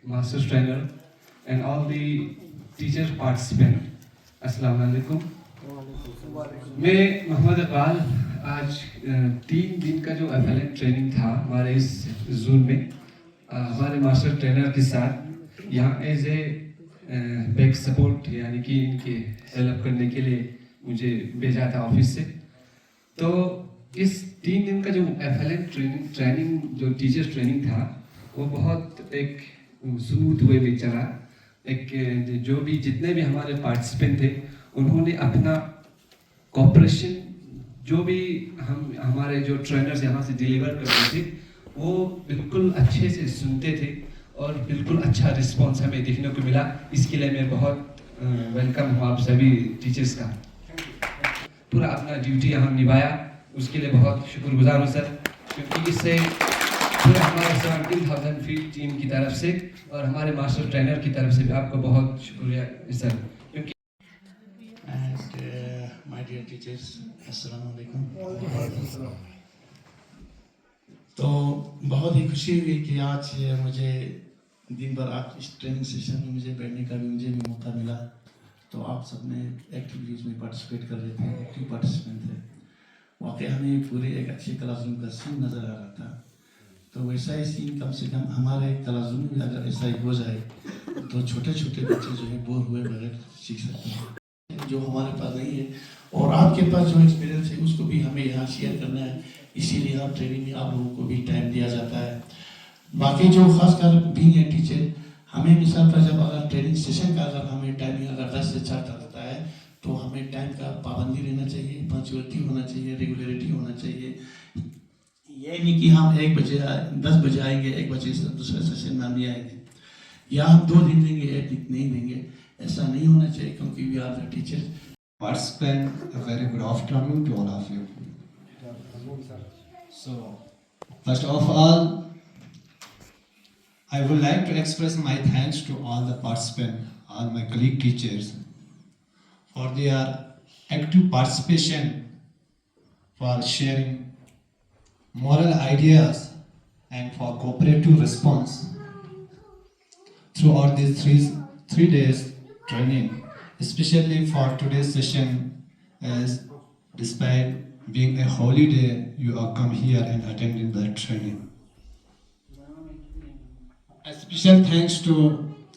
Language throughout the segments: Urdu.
master trainer and all the teacher participant. Assalamu alaikum. میں محمد اقبال آج 3 دن کا جو FLN ٹریننگ تھا ہمارے اس زون میں ہمارے ماسٹر ٹرینر کے ساتھ یہاں ایز اے بیک سپورٹ یعنی کہ ان کے ہیلپ کرنے کے لیے مجھے بھیجا تھا آفس سے. تو اس 3 دن کا جو FLN ٹریننگ جو ٹیچر ٹریننگ تھا وہ بہت ایک اسموتھ وے میں چلا. ایک جو بھی جتنے بھی ہمارے پارٹیسپینٹ تھے انہوں نے اپنا کوپریشن جو بھی ہمارے جو ٹرینرز یہاں سے ڈیلیور کرتے تھے وہ بالکل اچھے سے سنتے تھے اور بالکل اچھا رسپانس ہمیں دیکھنے کو ملا. اس کے لیے میں بہت ویلکم ہوں آپ سبھی ٹیچرز کا. پورا اپنا ڈیوٹی یہاں نبھایا اس کے لیے بہت شکر گزار ہوں سر, کیونکہ اس سے پورا ہمارے 17,000 فیٹ ٹیم کی طرف سے اور ہمارے ماسٹر ٹرینر کی طرف سے بھی آپ کو بہت شکریہ سر. My dear teachers, السلام علیکم. تو بہت ہی خوشی ہوئی کہ آج مجھے دن بھر آپ اس ٹریننگ سیشن میں مجھے بیٹھنے کا بھی مجھے بھی موقع ملا. تو آپ سب نے ایکٹیویٹیز میں پارٹیسپیٹ کر رہے تھے, ایکٹیو پارٹیسپینٹ تھے. واقعی ہمیں پورے ایک اچھے کلاس روم کا سین نظر آ رہا تھا. تو ویسا ہی سین کم سے کم ہمارے کلاس روم میں اگر ایسا ہی ہو جائے تو چھوٹے چھوٹے بچے جو ہے بور ہوئے بغیر سیکھ سکتے ہیں, جو ہمارے پاس نہیں ہے. اور آپ کے پاس جو ایکسپیرینس ہے اس کو بھی ہمیں یہاں شیئر کرنا ہے, اسی لیے آپ ٹریننگ میں آپ لوگوں کو بھی ٹائم دیا جاتا ہے. باقی جو خاص کر بھی ہیں ٹیچر, ہمیں مثال پر جب اگر ٹریننگ سیشن کا اگر ہمیں ٹائمنگ اگر 10 سے 4 رہتا ہے تو ہمیں ٹائم کا پابندی رہنا چاہیے, پنکچوئلٹی ہونا چاہیے, ریگولیرٹی ہونا چاہیے. یہ نہیں کہ ہم 1 بجے 10 بجے آئیں گے, 1 بجے سے دوسرے سیشن میں نہیں آئیں گے, یا ہم 2 دن دیں گے 1 دن نہیں دیں گے. ایسا نہیں ہونا چاہیے کیونکہ we are the teacher. Participant, a very good afternoon to all of you. So, first of all, I would like to express my thanks to all the participants, all my colleague teachers, for their active participation, for sharing moral ideas, and for cooperative response throughout these three days training. Especially for today's session, as despite being a holiday, you are come here and attending the training. A special thanks to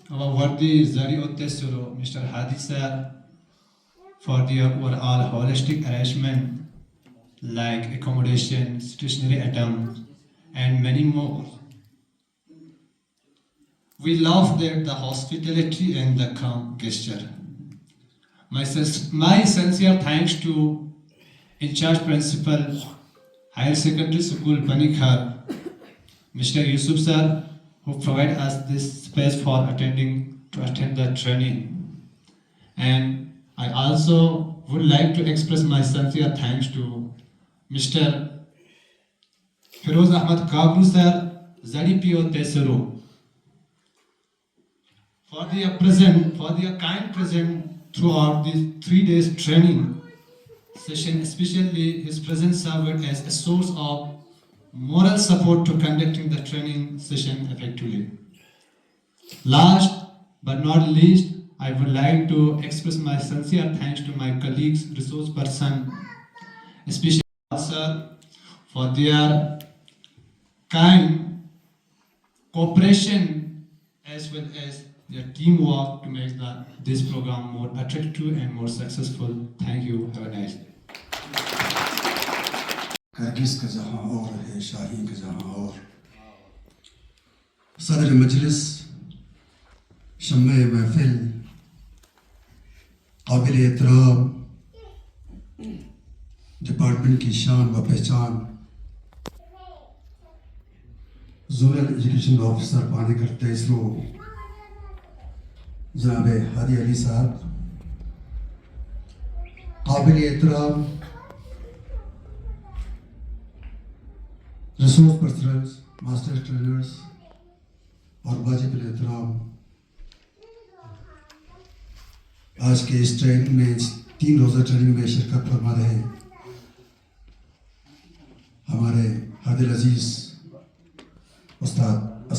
our worthy Zari Ottesuru, Mr. Hadi sir, for their overall holistic arrangement like accommodation, stationery items, and many more. We love the hospitality and the calm gesture. My sincere thanks to in-charge principal, Higher Secondary School, Panikhar, Mr. Yusuf sir, who provide us this space for attend the training. And I also would like to express my sincere thanks to Mr. Firoz Ahmad Kabru sir, Zadipio Tesuru, for their kind presence throughout these 3 days training session. Especially his presence served as a source of moral support to conducting the training session effectively. Last but not least, I would like to express my sincere thanks to my colleagues, resource person, especially sir, for their kind cooperation as well as their teamwork to make this program more attractive and more successful. Thank you. Have a nice day. ہرگز کا جہاں اور ہے شاہین کا جہاں اور. صدر مجلس, شمع محفل, قابل احترام ڈپارٹمنٹ کی شان و پہچان, زونل ایجوکیشن آفیسر پانے کرتے اسرو جناب ہادی علی صاحب, قابل احترام ریسورس پرسنلز, ماسٹر ٹرینرز اور واجب الاحترام آج کے اس ٹریننگ میں 3 روزہ ٹریننگ میں شرکت فرما رہے ہمارے حد العزیز استاد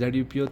ZPO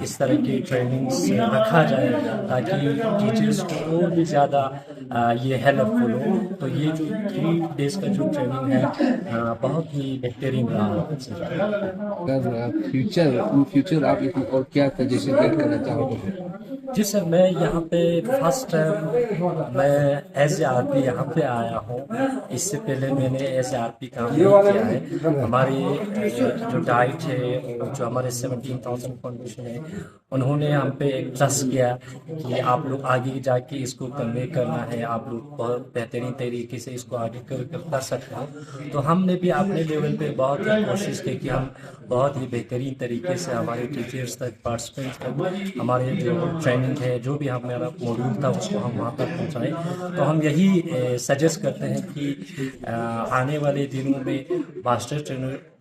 اس طرح کی ٹریننگس رکھا جائے تاکہ ٹیچرس کو اور بھی زیادہ یہ ہیلپ فل ہو. تو یہ جو 3 days کا جو ٹریننگ ہے بہت ہی بہترین رہا. فیوچر آپ اس میں اور کیا سجیشن ایڈ کرنا چاہو گے؟ جی سر، میں یہاں پہ فرسٹ ٹائم میں ایز اے آر پی یہاں پہ آیا ہوں. اس سے پہلے میں نے ایز اے آر پی کام نہیں کیا ہے. ہماری جو ڈائٹ ہے اور جو ہمارے 17,000 فاؤنڈیشن ہے انہوں نے ہم پہ ایک ٹرسٹ کیا کہ آپ لوگ آگے جا کے اس کو کنوے کرنا ہے، آپ لوگ بہت بہترین طریقے سے اس کو آگے کر سکتے ہو. تو ہم نے بھی اپنے لیول پہ بہت ہی کوشش کی کہ ہم بہت ہی بہترین طریقے سے ہمارے ٹیچرس تک، پارٹیسپینٹس تک ہمارے جو ٹریننگ ہے، جو بھی ہمارا موڈیول تھا اس کو ہم وہاں تک پہنچائیں. تو ہم یہی سجیسٹ کرتے ہیں کہ آنے والے دنوں میں ماسٹر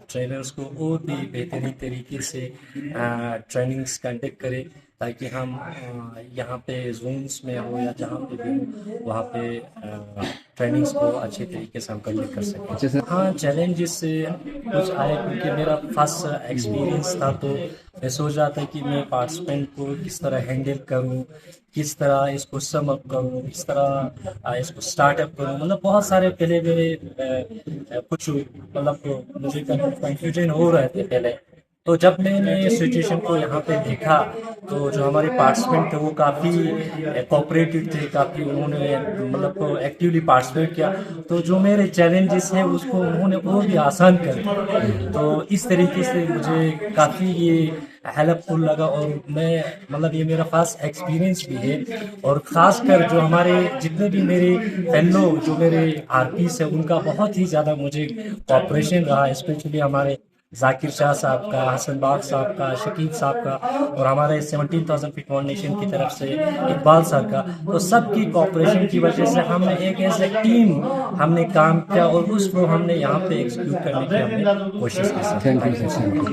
ٹرینرس کو اور بھی بہترین طریقے سے ٹریننگس کنڈکٹ کرے تاکہ ہم یہاں پہ زونس میں ہو یا جہاں پہ بھی ہو وہاں پہ ٹریننگس کو اچھے طریقے سے ہم کنڈکٹ کر سکیں. ہاں، چیلنجز سے کچھ آئے کیونکہ میرا فرسٹ ایکسپیرینس تھا تو میں سوچ رہا تھا کہ میں پارٹیسپینٹ کو کس طرح ہینڈل کروں، کس طرح اس کو سم اپ کروں، کس طرح اس کو اسٹارٹ اپ کروں. مطلب بہت سارے پہلے میرے کچھ مطلب مجھے کنفیوژن ہو رہے تھے پہلے. تو جب میں نے سچویشن کو یہاں پہ دیکھا تو جو ہمارے پارٹیسپینٹ تھے وہ کافی کوآپریٹو تھے، کافی انہوں نے مطلب ایکٹیولی پارٹیسپیٹ کیا. تو جو میرے چیلنجز ہیں اس کو انہوں نے اور بھی آسان کر دیا. تو اس طریقے سے مجھے کافی یہ ہیلپ فل لگا اور میں مطلب یہ میرا فرسٹ ایکسپیرینس بھی ہے. اور خاص کر جو ہمارے جتنے بھی میرے فیلو جو میرے آر پیس ہیں ان کا بہت ہی زیادہ مجھے کوآپریشن رہا، اسپیشلی ہمارے ذاکر شاہ صاحب کا، حسن باغ صاحب کا، شکیب صاحب کا اور ہمارے 17,000 فٹ فاؤنڈیشن کی طرف سے اقبال سر کا. تو سب کی کوآپریشن کی وجہ سے ہم نے ایک ایسے ٹیم ہم نے کام کیا اور اس کو ہم نے یہاں پہ ایگزیکیوٹ کرنے کی ہم نے کوشش کی. Thank you.